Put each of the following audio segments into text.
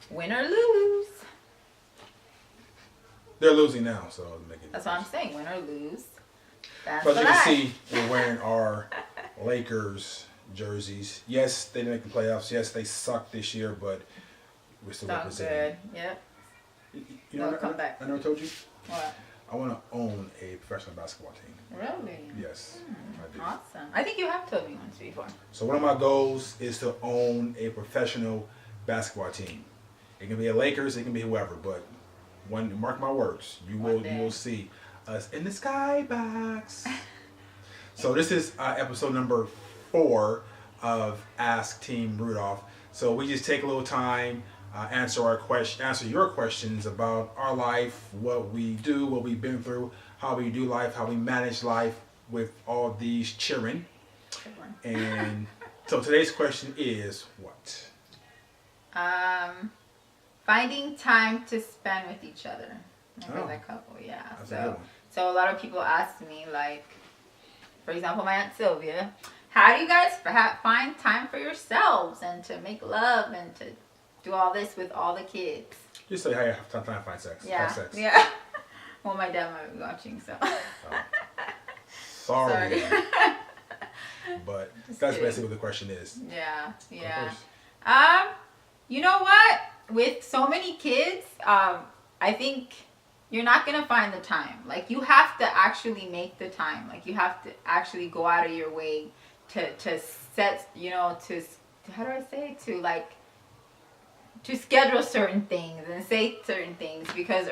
Win or lose. They're losing now, so make it. That's what I'm saying. Win or lose. That's But the you can life. see, we're wearing our Lakers jerseys. Yes, they didn't make the playoffs. Yes, they sucked this year, but we're still Sounds representing. good. Yep. You know, They'll come back. I never told you. What? I want to own a professional basketball team. Really? Yes, I do. Awesome. I think you have told me once before. So one of my goals is to own a professional basketball team. It can be a Lakers, it can be whoever, but mark my words, you will see us in the skybox. So this is episode number 4 of Ask Team Rudolph. So we just take a little time, answer your questions about our life, what we do, what we've been through, how we do life, how we manage life with all these children. And so today's question is what? Finding time to spend with each other. Oh. A couple, yeah. That's a good one. So a lot of people ask me, like, for example, my Aunt Sylvia, how do you guys find time for yourselves and to make love and to do all this with all the kids? Just say how you have time to find sex. Yeah. Have sex. Yeah. Well, my dad might be watching, so. Oh. Sorry. But Just that's kidding. basically what the question is. Yeah, yeah. Of You know what? With so many kids, I think you're not gonna find the time. Like, you have to actually make the time. Like, you have to actually go out of your way to set, you know, to how do I say it? To schedule certain things and say certain things, because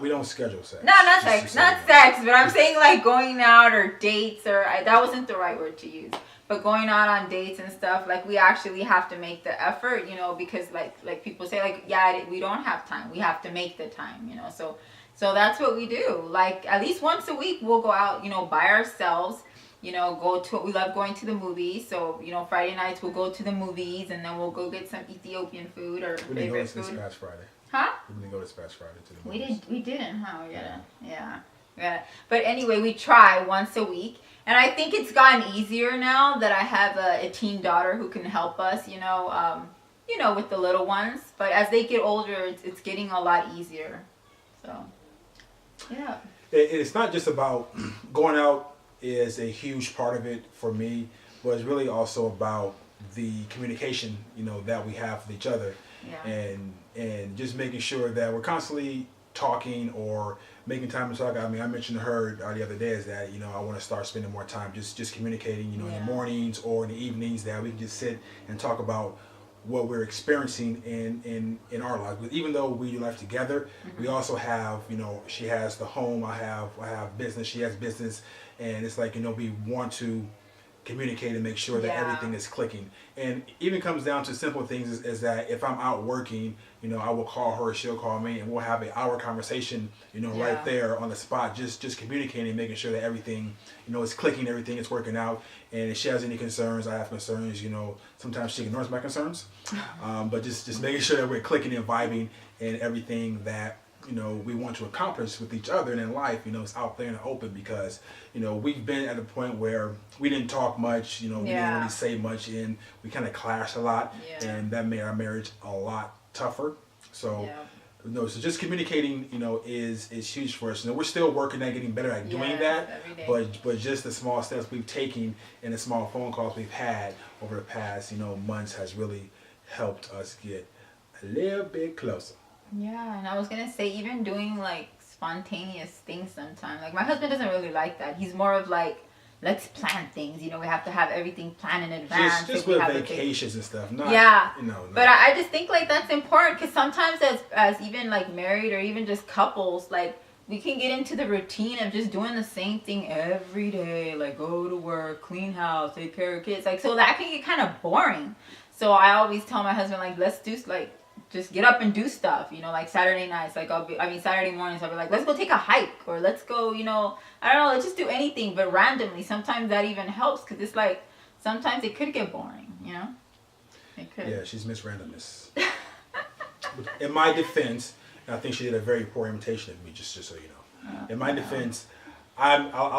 we don't schedule sex. No, not sex, but I'm saying like going out or dates, that wasn't the right word to use. But going out on dates and stuff, like, we actually have to make the effort, you know, because like people say, like, yeah, we don't have time. We have to make the time, you know. So that's what we do. Like, at least once a week, we'll go out, you know, by ourselves. You know, we love going to the movies. So, you know, Friday nights we'll go to the movies, and then we'll go get some Ethiopian food or We didn't go favorite this food. past Friday. Huh? We didn't go this past Friday to the movies. We didn't, huh? Yeah. But anyway, we try once a week. And I think it's gotten easier now that I have a teen daughter who can help us, you know, with the little ones. But as they get older, it's getting a lot easier. So, yeah. It's not just about going out is a huge part of it for me, but it's really also about the communication, you know, that we have with each other. Yeah. And just making sure that we're constantly talking or making time to talk. I mean, I mentioned to her the other day is that, you know, I want to start spending more time just communicating, you know, in the mornings or in the evenings, that we can just sit and talk about what we're experiencing in our lives. But even though we do life together, we also have, you know, she has the home, I have business, she has business, and it's like, you know, we want to communicate and make sure that everything is clicking. And even comes down to simple things is that if I'm out working, you know, I will call her, she'll call me, and we'll have an hour conversation, you know, right there on the spot, just communicating, making sure that everything, you know, is clicking, everything is working out. And if she has any concerns, I have concerns, you know, sometimes she ignores my concerns, but just making sure that we're clicking and vibing and everything that, you know, we want to accomplish with each other and in life, you know, it's out there in the open, because, you know, we've been at a point where we didn't talk much, you know, we didn't really say much, and we kind of clashed a lot, and that made our marriage a lot tougher. So, you know, so just communicating, you know, is huge for us. You know, we're still working at getting better at doing that, but just the small steps we've taken and the small phone calls we've had over the past, you know, months has really helped us get a little bit closer. Yeah, and I was gonna say, even doing like spontaneous things sometimes. Like, my husband doesn't really like that. He's more of like, let's plan things. You know, we have to have everything planned in advance. Just with vacations and stuff. Not, you know. But I just think like that's important, because sometimes as even like married or even just couples, like, we can get into the routine of just doing the same thing every day. Like, go to work, clean house, take care of kids. Like, so that can get kind of boring. So I always tell my husband, like, let's do like, just get up and do stuff, you know, like Saturday nights, like Saturday mornings, I'll be like, let's go take a hike, or let's go, you know, I don't know, let's just do anything, but randomly. Sometimes that even helps, because it's like, sometimes it could get boring, you know? It could. Yeah, she's Miss Randomness. In my defense, and I think she did a very poor imitation of me, just so you know. In my defense, I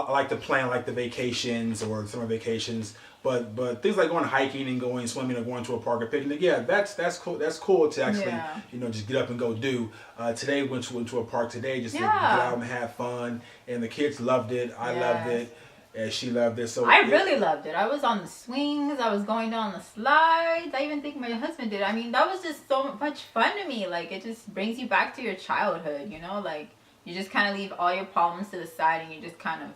like to plan like the vacations or summer vacations, But things like going hiking and going swimming or going to a park or picnic, yeah, that's cool. That's cool to actually just get up and go do. Today went to a park today just to get out and have fun, and the kids loved it. I loved it, and she loved it. So I really loved it. I was on the swings. I was going down the slides. I even think my husband did. I mean, that was just so much fun to me. Like, it just brings you back to your childhood. Like you just kind of leave all your problems to the side and you just kind of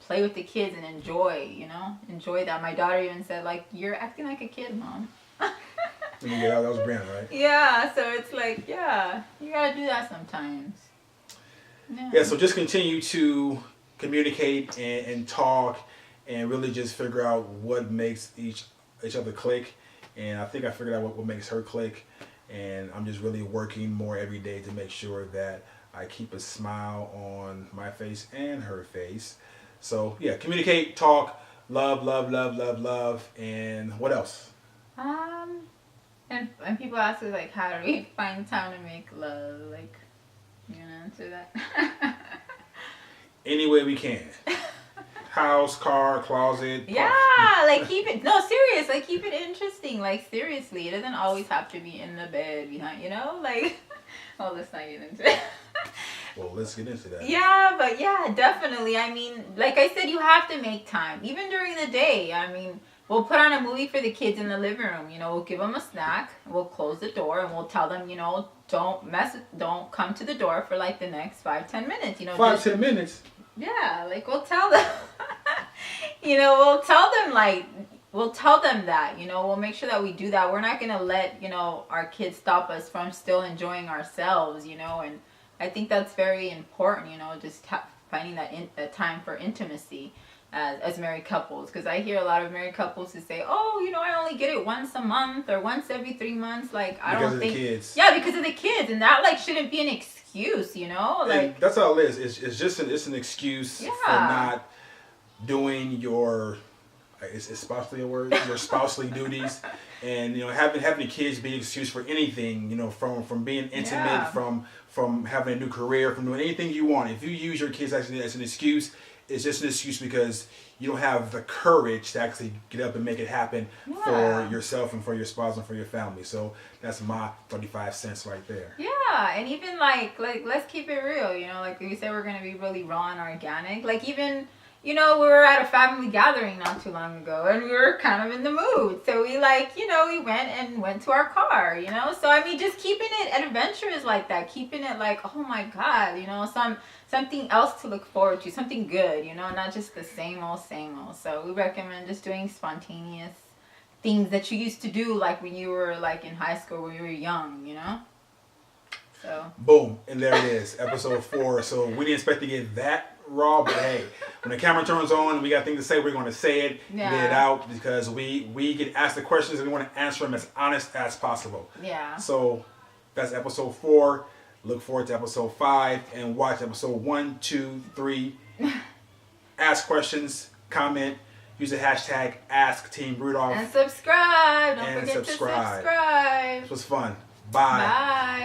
play with the kids and enjoy that. My daughter even said, like, you're acting like a kid, Mom. Yeah, that was Brianna, right? Yeah, so it's like, you gotta do that sometimes. Yeah, so just continue to communicate and talk and really just figure out what makes each other click. And I think I figured out what makes her click. And I'm just really working more every day to make sure that I keep a smile on my face and her face. So yeah, communicate, talk, love, and what else? And people ask us, like, how do we find time to make love? Like, you gonna answer that? Any way we can. House, car, closet. Yeah, like keep it. No, serious. Like keep it interesting. Like seriously, it doesn't always have to be in the bed behind. Like. Oh, let's not get into it. Well, let's get into that. Yeah, but yeah, definitely. I mean, like I said, you have to make time, even during the day. I mean, we'll put on a movie for the kids in the living room. We'll give them a snack. We'll close the door and we'll tell them, don't come to the door for like the next 5-10 minutes. 5-10 minutes. Yeah, like we'll tell them. We'll tell them that. We'll make sure that we do that. We're not gonna let our kids stop us from still enjoying ourselves. And I think that's very important. Just finding that time for intimacy as married couples. Because I hear a lot of married couples who say, "Oh, I only get it once a month or once every 3 months." Like I don't think. Because of the kids. Yeah, because of the kids, and that like shouldn't be an excuse. Like and that's all it is. It's just an excuse for not doing your. Is spousely a word? Your spousely duties, and having the kids be an excuse for anything. From being intimate, from having a new career, from doing anything you want. If you use your kids actually as an excuse, it's just an excuse because you don't have the courage to actually get up and make it happen for yourself and for your spouse and for your family. So that's my 35 cents right there. Yeah, and even like let's keep it real. Like we said, we're gonna be really raw and organic. Like even. We were at a family gathering not too long ago and we were kind of in the mood. So we we went to our car, So I mean, just keeping it adventurous like that, keeping it like, oh my God, something else to look forward to, something good, not just the same old. So we recommend just doing spontaneous things that you used to do like when you were like in high school, when you were young, So. Boom, and there it is, episode 4. So we didn't expect to get that raw, but hey, when the camera turns on and we got things to say, we're going to say it, get it out, because we get asked the questions and we want to answer them as honest as possible. Yeah. So that's episode 4. Look forward to episode 5 and watch episode 1, 2, 3. Ask questions, comment, use the hashtag askteamrudolph. And subscribe. Don't forget to subscribe. This was fun. Bye. Bye.